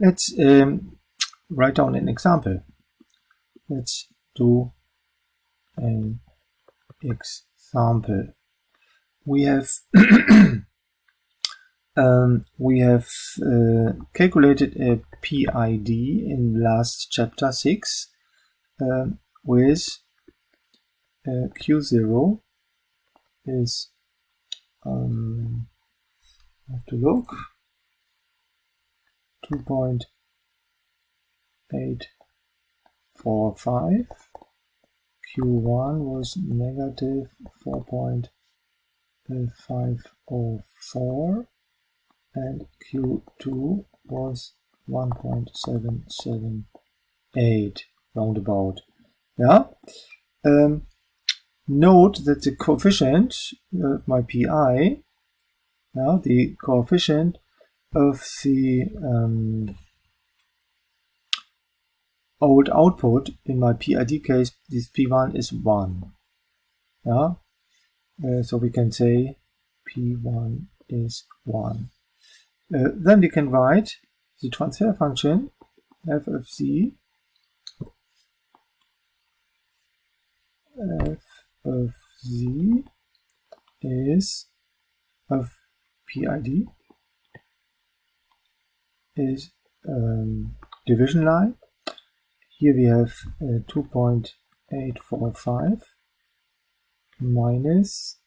Let's write down an example. Let's do an example. We have calculated a PID in last chapter 6 with Q0 is I have to look 2.845. Q1 was negative 4.504 and Q2 was 1.778 roundabout. Yeah. Note that the coefficient of my PI, now the coefficient of the old output in my PID case, this P1 is 1. Yeah. So we can say P1 is 1. Then we can write the transfer function f of z is of PID is division line. Here we have 2.845 minus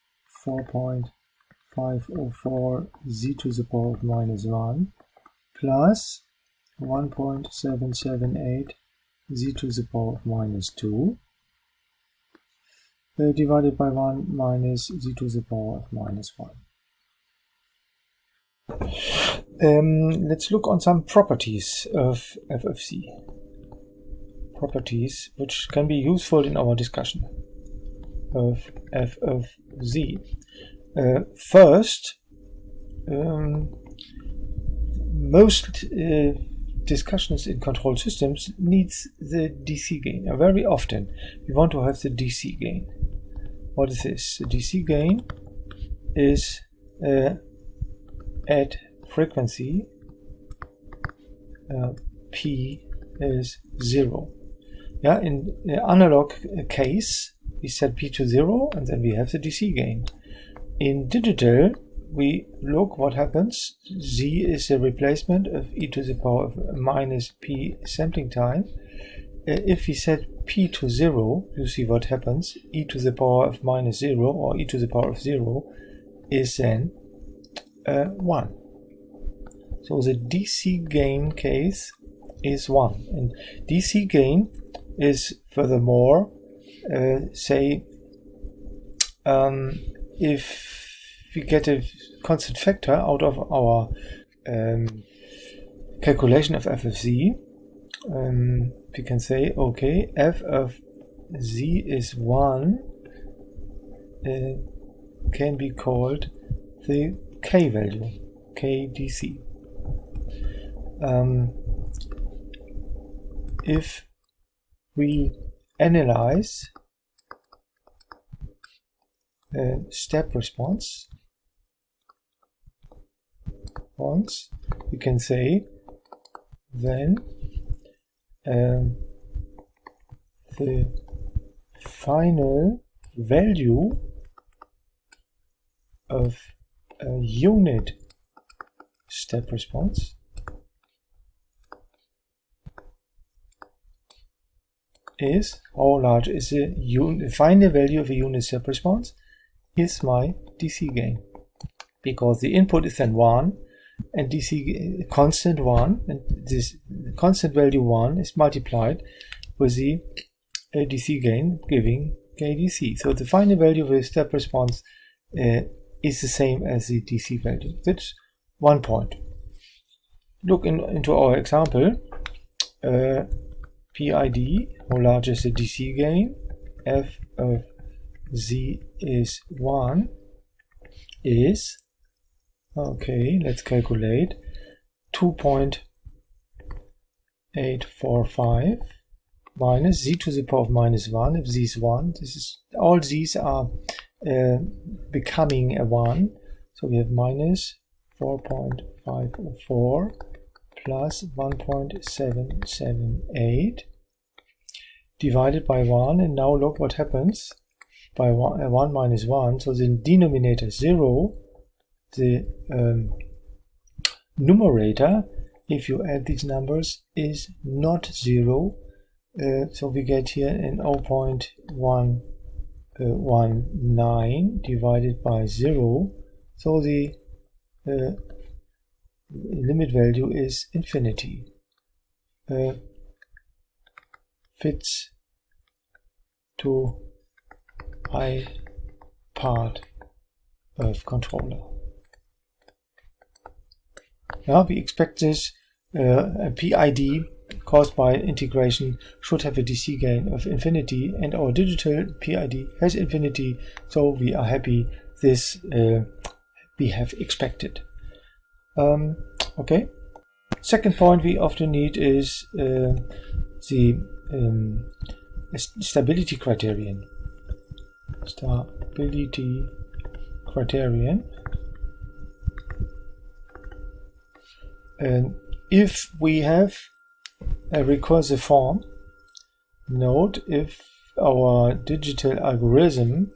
4.504 z to the power of minus 1 plus 1.778 z to the power of minus 2 divided by 1 minus z to the power of minus 1. Let's look on some properties of f of z. Properties which can be useful in our discussion of f of z. First, most discussions in control systems needs the DC gain. Very often we want to have the DC gain. What is this? The DC gain is at frequency P is 0. Yeah, in the analog case we set P to 0 and then we have the DC gain. In digital we look what happens. Z is a replacement of e to the power of minus p sampling time. If we set p to 0, you see what happens. E to the power of minus 0 or e to the power of 0 is then 1. So the DC gain case is 1. And DC gain is furthermore, say, if we get a constant factor out of our calculation of f of z, we can say, okay, f of z is 1 can be called the k value, k dc. If we analyze step response, we can say then the final value of a unit step response is, how large is the final value of a unit step response, is my DC gain, because the input is then 1 and DC constant 1, and this constant value 1 is multiplied with the DC gain giving kDC. So the final value of a step response is the same as the DC value. That's one point. Look into our example. PID, how large is the DC gain? F of z is 1 is, okay, let's calculate, 2.845 minus z to the power of minus 1. If z is 1, this is, all these are becoming a 1, so we have minus 4.504 plus 1.778 divided by 1, and now look what happens by 1 minus 1, so the denominator is 0, the numerator, if you add these numbers, is not 0, so we get here in 0.119 divided by 0, so the limit value is infinity. Fits to I part of controller. Now we expect this a PID caused by integration should have a DC gain of infinity, and our digital PID has infinity, so we are happy this we have expected. Okay. Second point we often need is the stability criterion. Stability criterion. If we have a recursive form, note if our digital algorithm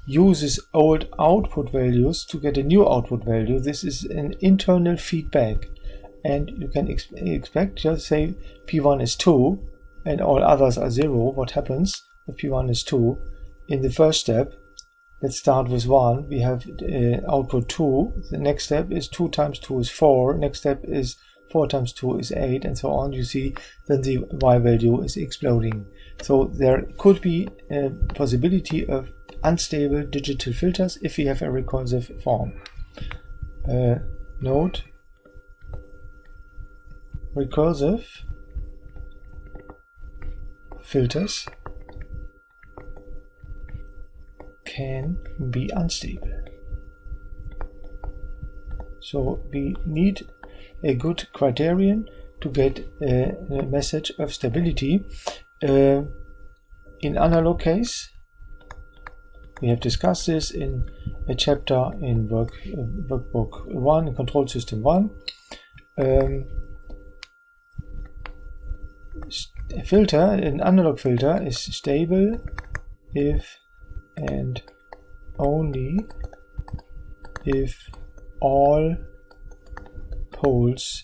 uses old output values to get a new output value, this is an internal feedback, and you can expect, just say P1 is 2 and all others are 0. What happens if P1 is 2? In the first step, let's start with 1, we have output 2, the next step is 2 times 2 is 4, next step is 4 times 2 is 8, and so on. You see then the Y value is exploding. So there could be a possibility of unstable digital filters if we have a recursive form. Note, recursive filters can be unstable. So we need a good criterion to get a message of stability. In analog case, we have discussed this in a chapter in workbook 1, in control system 1. A filter, an analog filter, is stable if and only if all poles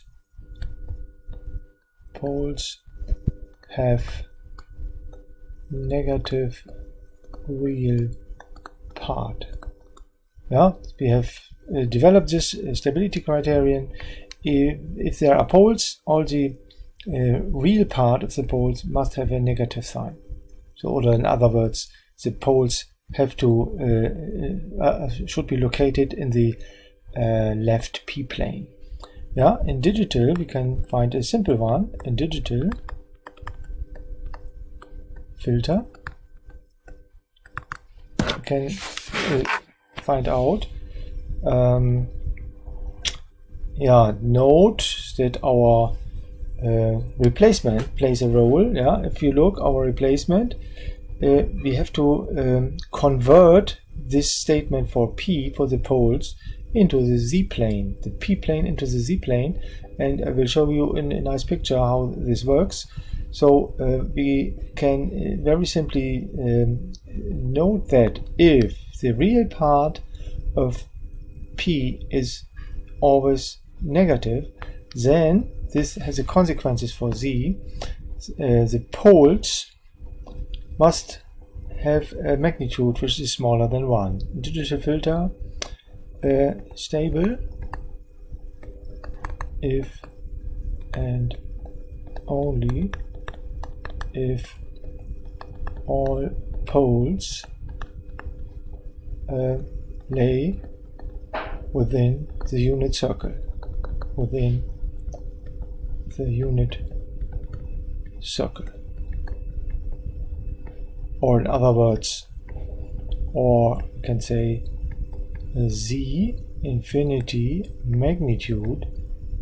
have negative real part. Yeah, we have developed this stability criterion. If there are poles, all the real part of the poles must have a negative sign. So, or in other words, the poles have to should be located in the left p-plane. Yeah, in digital we can find a simple one. In digital filter, we can find out. Yeah, note that our replacement plays a role. Yeah, if you look our replacement, we have to convert this statement for P, for the poles, into the Z-plane, the P-plane into the Z-plane, and I will show you in a nice picture how this works. So we can very simply note that if the real part of P is always negative, then this has a consequences for Z. The poles must have a magnitude which is smaller than 1. Digital filter stable if and only if all poles lay within the unit circle, within the unit circle. Or in other words, or you can say Z infinity magnitude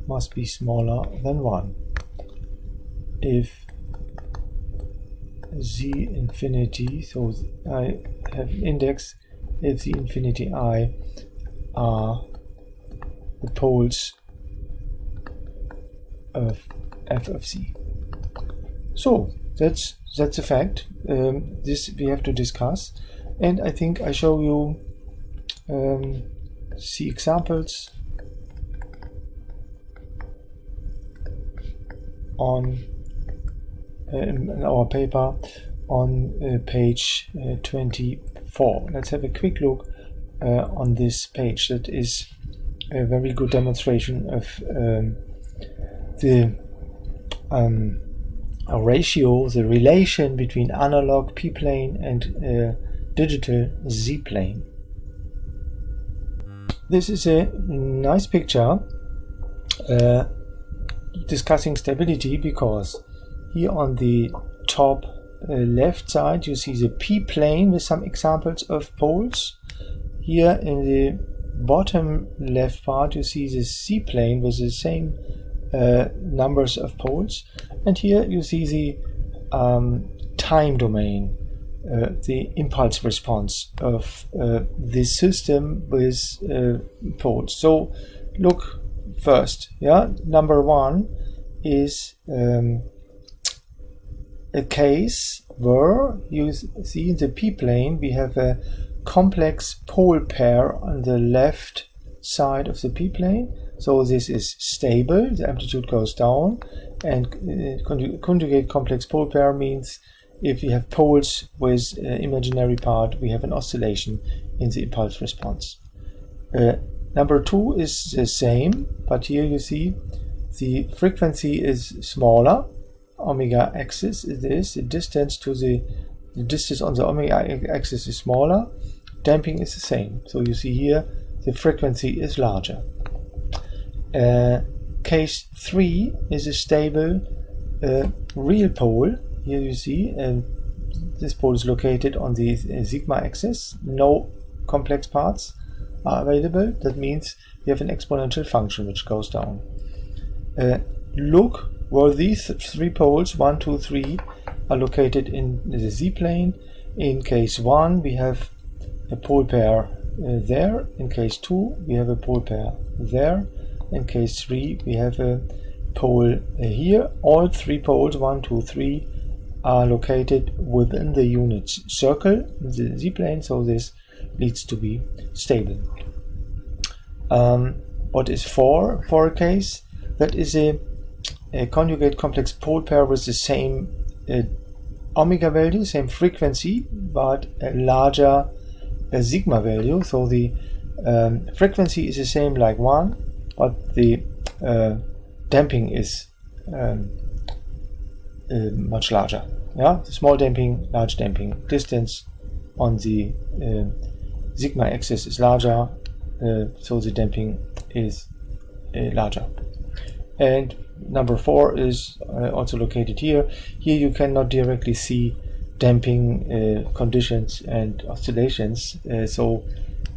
must be smaller than 1. If Z infinity, so I have an index, if Z infinity I are the poles of f of c. So that's a fact. This we have to discuss, and I think I show you C examples on in our paper on page 24. Let's have a quick look on this page. That is a very good demonstration of the ratio, the relation between analog p-plane and digital z-plane. This is a nice picture discussing stability, because here on the top left side you see the p-plane with some examples of poles. Here in the bottom left part you see the c-plane with the same numbers of poles, and here you see the time domain, the impulse response of this system with poles. So look first, number one is a case where you see in the p-plane we have a complex pole pair on the left side of the p-plane. So this is stable, the amplitude goes down, and conjugate complex pole pair means if you have poles with imaginary part, we have an oscillation in the impulse response. Number two is the same, but here you see the frequency is smaller. Omega axis is this, the distance to the distance on the omega axis is smaller. Damping is the same. So you see here the frequency is larger. Case 3 is a stable real pole. Here you see this pole is located on the sigma axis. No complex parts are available. That means you have an exponential function which goes down. Look where these three poles, 1, 2, 3, are located in the z-plane. In case 1 we have a pole pair there. In case 2 we have a pole pair there. In case 3 we have a pole here. All three poles, 1, 2, 3, are located within the unit circle in the z-plane, so this leads to be stable. What is 4 for a case? That is a conjugate complex pole pair with the same omega value, same frequency, but a larger sigma value. So the frequency is the same like 1, but the damping is much larger. Small damping, large damping. Distance on the sigma axis is larger, so the damping is larger. And number 4 is also located here. Here you cannot directly see damping conditions and oscillations. So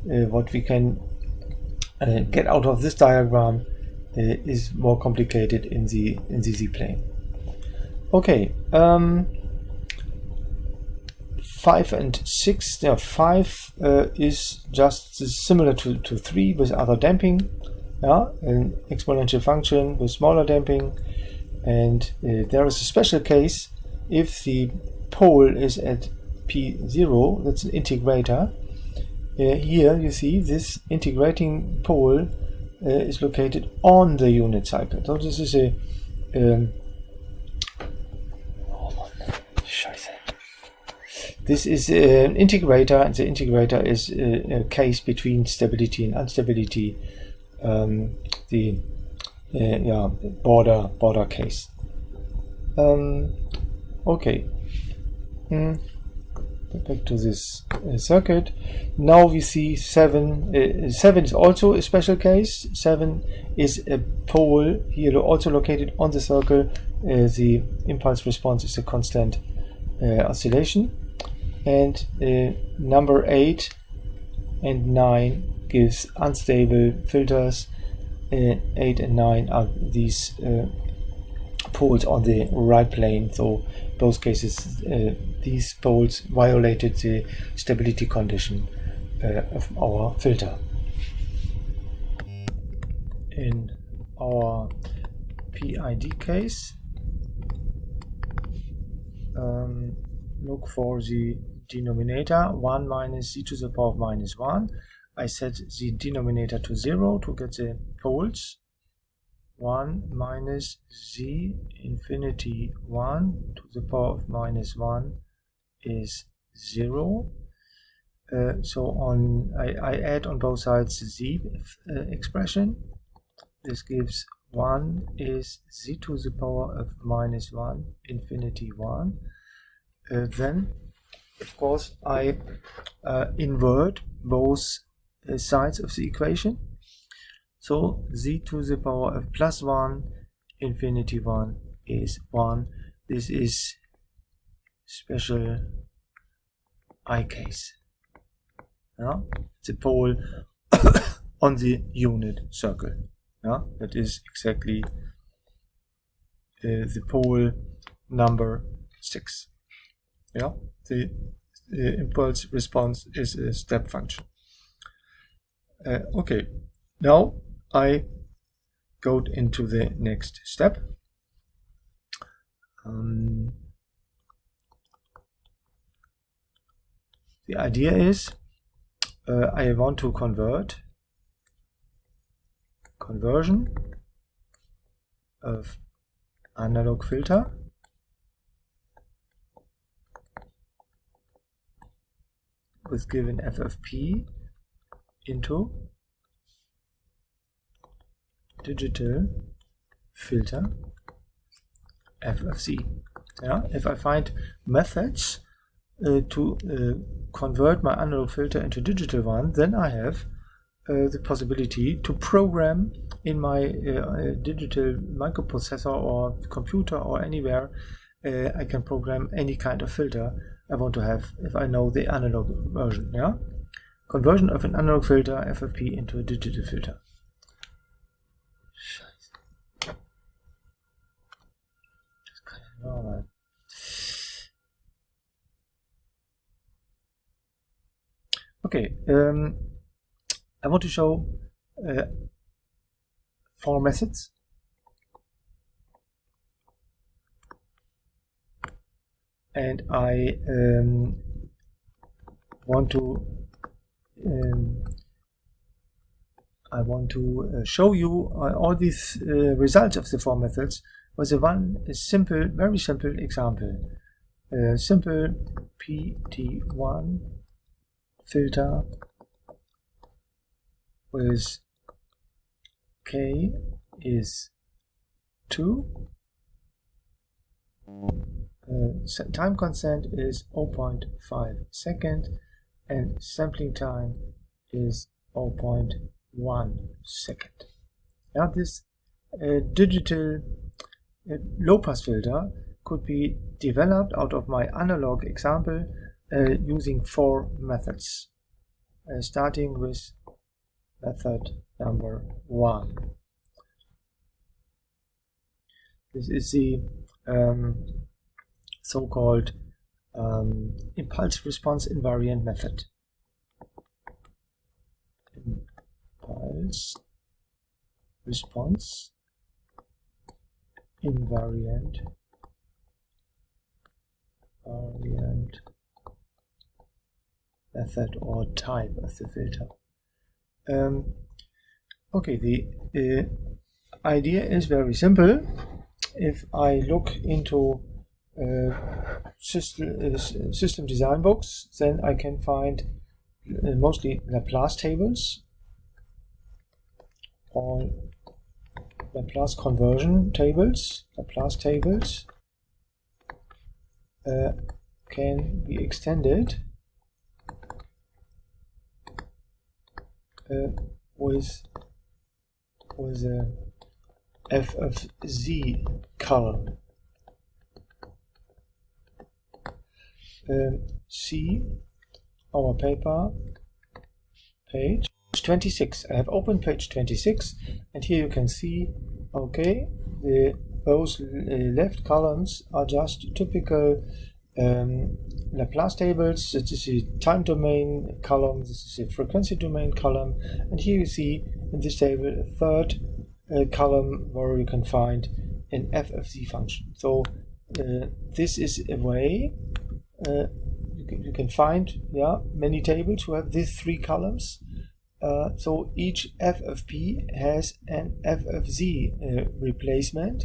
what we can get out of this diagram is more complicated in the z-plane. Okay, 5 and 6. 5 is just similar to 3 with other damping. An exponential function with smaller damping, and there is a special case if the pole is at p0. That's an integrator. Here you see this integrating pole is located on the unit cycle. So this is a this is an integrator, and the integrator is a case between stability and instability. The border case. Okay. Back to this circuit. Now we see 7. 7 is also a special case. 7 is a pole here also located on the circle. The impulse response is a constant oscillation. And number 8 and 9 gives unstable filters. 8 and 9 are these poles on the right plane. So both cases, these poles violated the stability condition of our filter. In our PID case. Look for the denominator 1 minus z to the power of minus 1. I set the denominator to 0 to get the poles. 1 minus z infinity 1 to the power of minus 1 is 0. So I add on both sides the z expression. This gives 1 is z to the power of minus 1 infinity 1. Then, of course, I invert both sides of the equation. So z to the power of plus 1 infinity 1 is 1. This is special I case. Yeah? It's a pole on the unit circle. Yeah? That is exactly the pole number 6. Yeah? The impulse response is a step function. Okay, now I go into the next step. The idea is I want to conversion of analog filter with given f of p into digital filter f of c. Yeah? If I find methods to convert my analog filter into digital one, then I have the possibility to program in my digital microprocessor or computer or anywhere. I can program any kind of filter I want to have if I know the analog version. Yeah, conversion of an analog filter f of p into a digital filter. Okay, I want to show 4 methods. And I want to show you all these results of the 4 methods with a simple, very simple example. Simple PT1 filter with k is 2. Time constant is 0.5 second and sampling time is 0.1 second. Now this digital low-pass filter could be developed out of my analog example using 4 methods, starting with method number 1. This is the so-called impulse response invariant method. Impulse response invariant method or type of the filter. Okay, the idea is very simple. If I look into system design books, then I can find mostly Laplace tables, or Laplace conversion tables. Laplace tables can be extended with a f of z column. See our paper, page 26. I have opened page 26, and here you can see, okay, those left columns are just typical Laplace tables. This is the time domain column, this is the frequency domain column, and here you see in this table a third column where you can find an f of z function. So this is a way you can find many tables who have these three columns. So each f of p has an f of z replacement,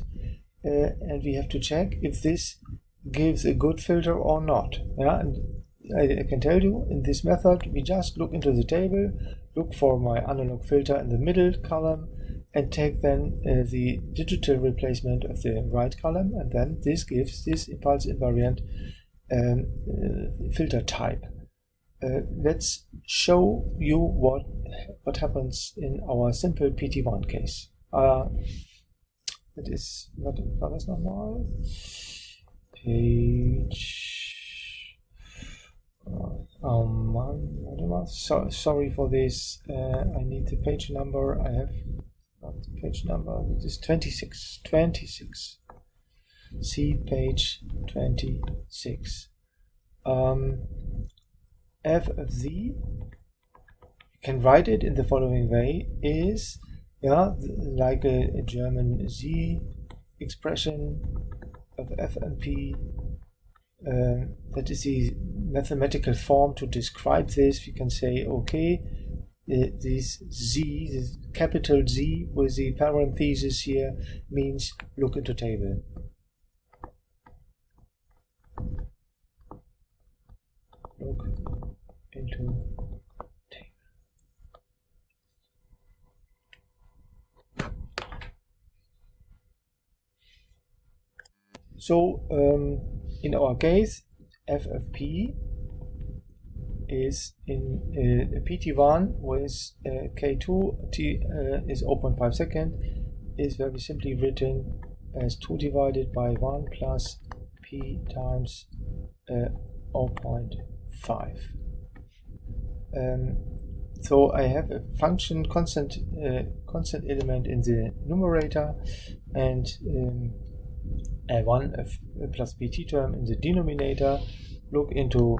and we have to check if this gives a good filter or not. And I can tell you, in this method we just look into the table, look for my analog filter in the middle column, and take then the digital replacement of the right column, and then this gives this impulse invariant filter type. Let's show you what happens in our simple PT1 case. It is not alles nochmal. Page. Sorry for this. I need the page number. I have not the page number. It is 26. 26. See page 26. F of z, you can write it in the following way, is like a German z expression of f and p. That is the mathematical form to describe this. We can say, okay, this z, this capital Z with the parenthesis here, means look into table. Look into table. So in our case, f of p is in a PT1 with K2, t is 0.5 second, is very simply written as 2 divided by 1 plus p times 0.5. So I have a function constant element in the numerator, and a 1 plus pt term in the denominator. Look into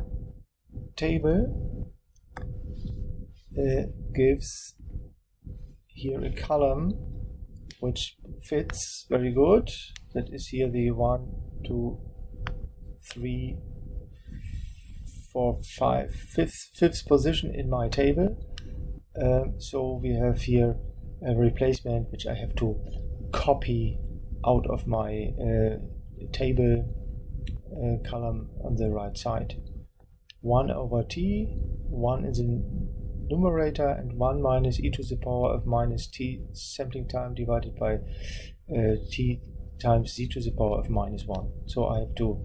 table, gives here a column which fits very good. That is here the 1, 2, 3, 4, 5, fifth position in my table. So we have here a replacement which I have to copy out of my table column on the right side. 1 over t, 1 in the numerator, and 1 minus e to the power of minus t sampling time divided by t times z to the power of minus 1. So I have to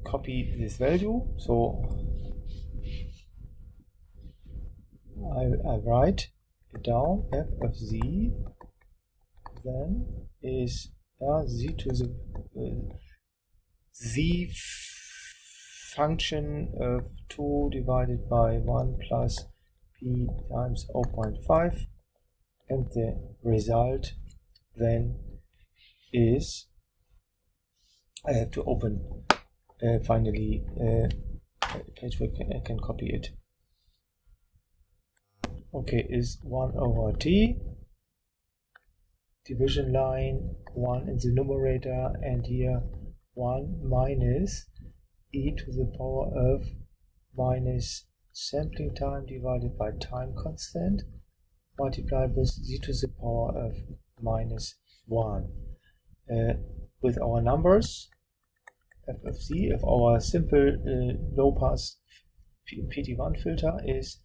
copy this value. So I write it down. F of z then is z to the z function of 2 divided by 1 plus p times 0.5, and the result then is, I have to open finally a page where I can copy it. Okay, is 1 over t, division line 1 in the numerator, and here 1 minus e to the power of minus sampling time divided by time constant multiplied with z to the power of minus 1. With our numbers, f of z of our simple low pass PT1 filter is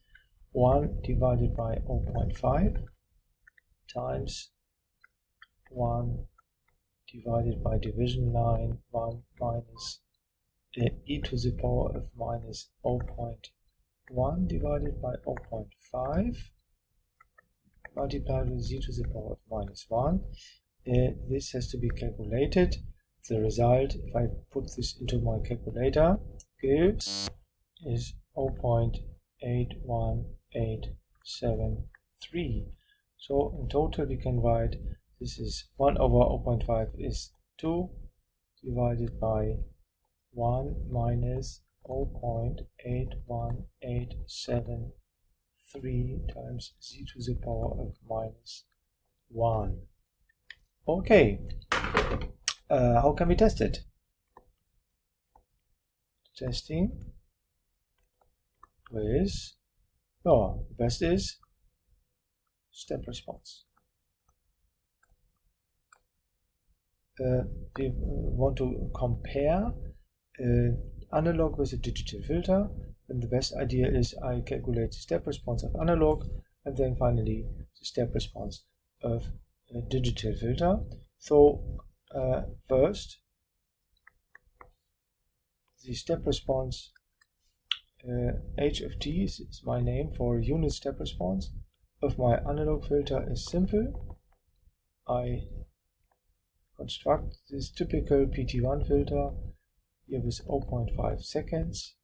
1 divided by 0.5 times 1 divided by division line 1 minus e to the power of minus 0.1 divided by 0.5 multiplied with z to the power of minus 1. This has to be calculated. The result, if I put this into my calculator, gives is 0.81873. So in total we can write this is 1 over 0.5 is 2 divided by 1 minus 0.81873. 3 times z to the power of minus 1. Okay, how can we test it? Testing with, the best is step response. We want to compare analog with a digital filter, and the best idea is I calculate the step response of analog and then finally the step response of a digital filter. So first, the step response h of t is my name for unit step response of my analog filter is simple. I construct this typical PT1 filter here with 0.5 seconds.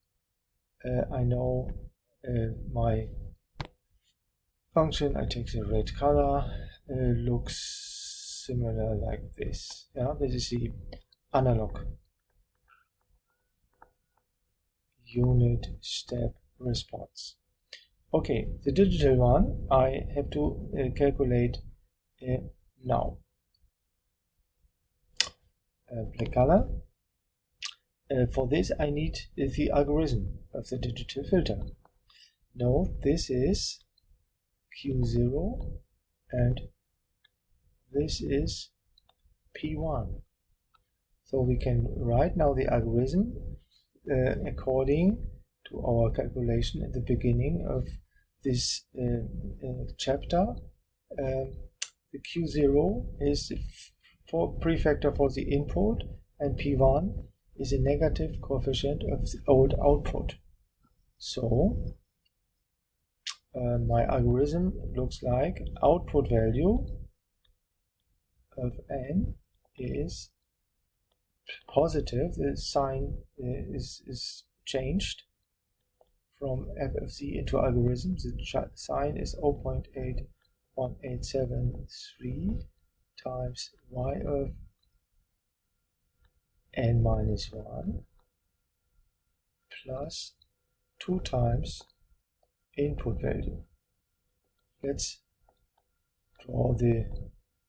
I know my function. I take the red color, looks similar like this. Yeah, this is the analog unit step response. Okay, the digital one I have to calculate now. Black color. For this I need the algorithm of the digital filter. Note this is Q0 and this is P1. So we can write now the algorithm according to our calculation at the beginning of this chapter. The Q0 is the prefactor for the input and P1 is a negative coefficient of the old output. So my algorithm looks like output value of n is positive. The sign is changed from f of z into algorithm. The sign is 0.81873 times y of n minus 1 plus 2 times input value. Let's draw the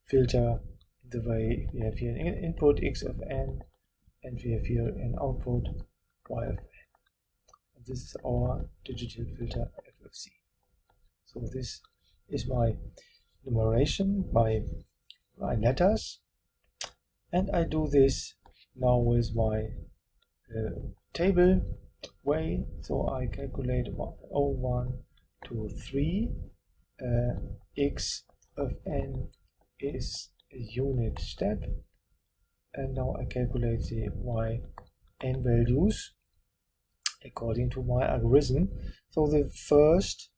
filter the way we have here an input x of n and we have here an output y of n. And this is our digital filter f of z. So this is my numeration by letters, and I do this now with my table way. So I calculate 1 to 3. X of n is a unit step, and now I calculate the y n values according to my algorithm. So the first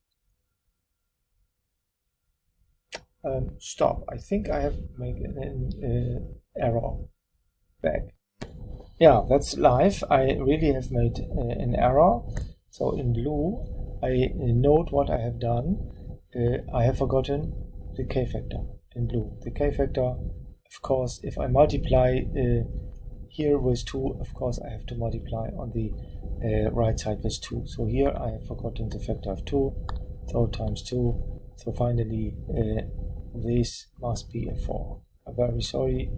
stop. I think I have made an error back. Yeah, that's live. I really have made an error. So in blue, I note what I have done. I have forgotten the k-factor in blue. The k-factor, of course, if I multiply here with 2, of course I have to multiply on the right side with 2. So here I have forgotten the factor of 2, so times 2. So finally this must be a 4. I'm very sorry.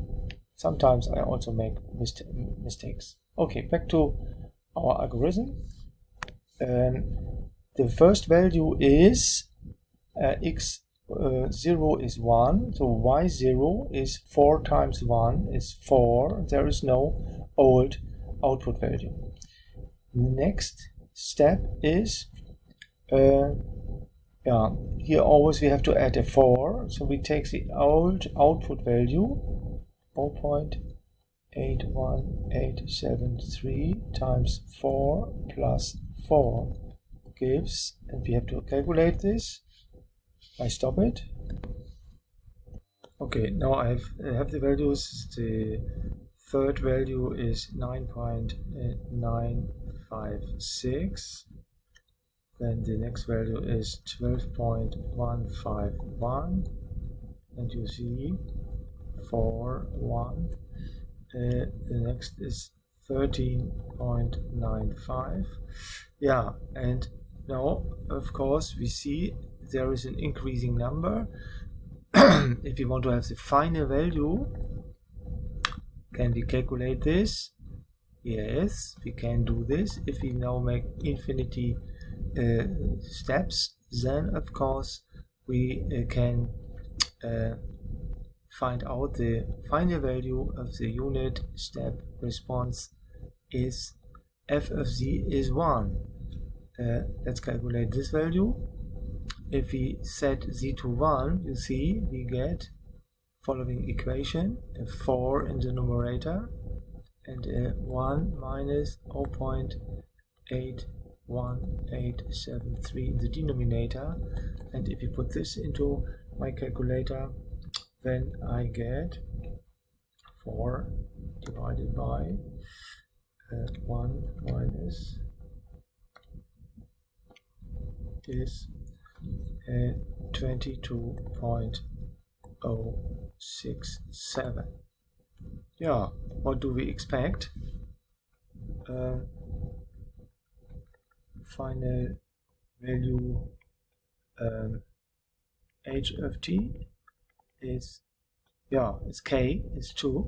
Sometimes I also make mistakes. Okay, back to our algorithm. The first value is x0 is 1, so y0 is 4 times 1 is 4. There is no old output value. Next step is here always we have to add a 4, so we take the old output value 0.81873 times 4 plus 4 gives, and we have to calculate this. I stop it. Okay, now I have the values. The third value is 9.956. Then the next value is 12.151, and you see 4, 1. The next is 13.95. Yeah, and now of course we see there is an increasing number. If you want to have the final value, can we calculate this? Yes, we can do this. If we now make infinity steps, then of course we can find out the final value of the unit step response is f of z is 1. Let's calculate this value. If we set z to 1, you see we get following equation, a 4 in the numerator and a 1 minus 0.81873 in the denominator. And if you put this into my calculator, then I get 4 divided by 1 minus is 22.067. Yeah, what do we expect? Final value h of t is, it's k, is 2.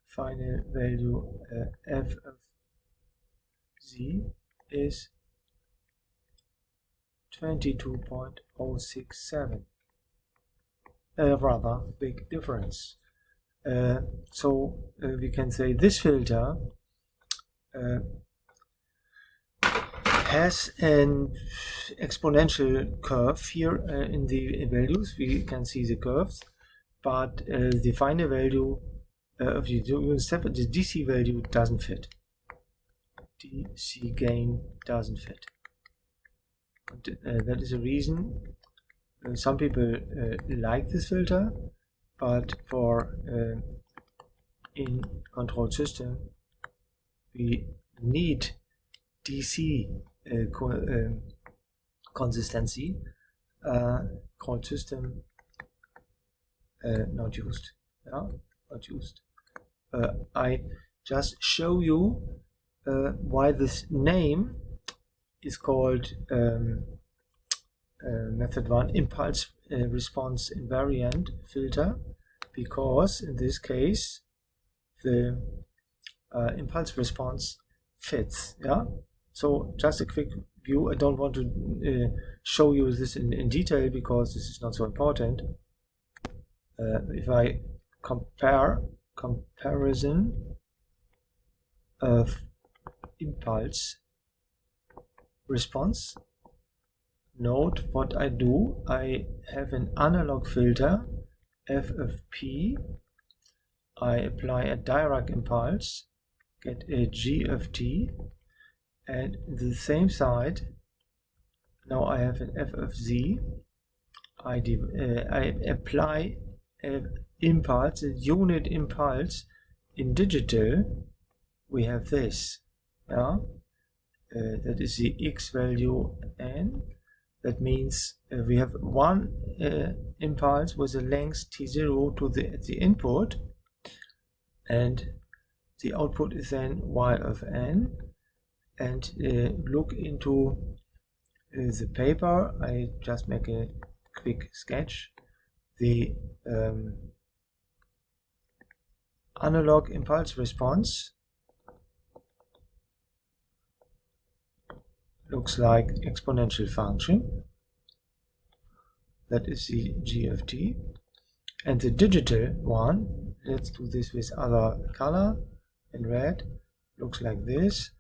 Final value f of z is 22.067. A rather big difference. So we can say this filter has an exponential curve here in the values. We can see the curves, but the final value of the step, the DC value doesn't fit. DC gain doesn't fit. That is a reason some people like this filter, but for in control system we need DC consistency. Control system not used. Not used. I just show you why this name is called method 1 impulse response invariant filter, because in this case the impulse response fits. So just a quick view. I don't want to show you this in detail because this is not so important. If I comparison of impulse response, note what I do. I have an analog filter f of p. I apply a Dirac impulse, get a g of t, and the same side now I have an f of z. I apply an impulse, a unit impulse. In digital we have this, that is the x value n. That means we have one impulse with a length t0 to the input, and the output is then y of n. And look into the paper. I just make a quick sketch. The analog impulse response looks like exponential function. That is the g of t. And the digital one, let's do this with other color, in red, looks like this.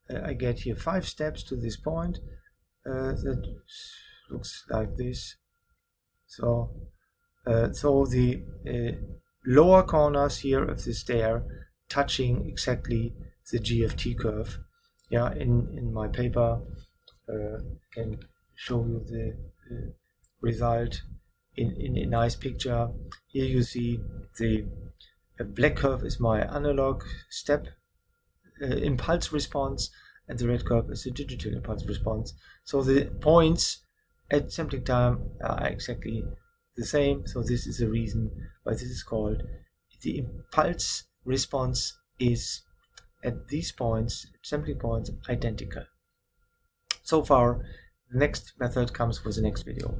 I get here 5 steps to this point. That looks like this. So the lower corners here of the stair touching exactly the g of t curve. In my paper can show you the result in a nice picture. Here you see the black curve is my analog step impulse response, and the red curve is the digital impulse response. So the points at sampling time are exactly the same. So this is the reason why this is called the impulse response is at these points, sampling points, identical. so far. The next method comes with the next video.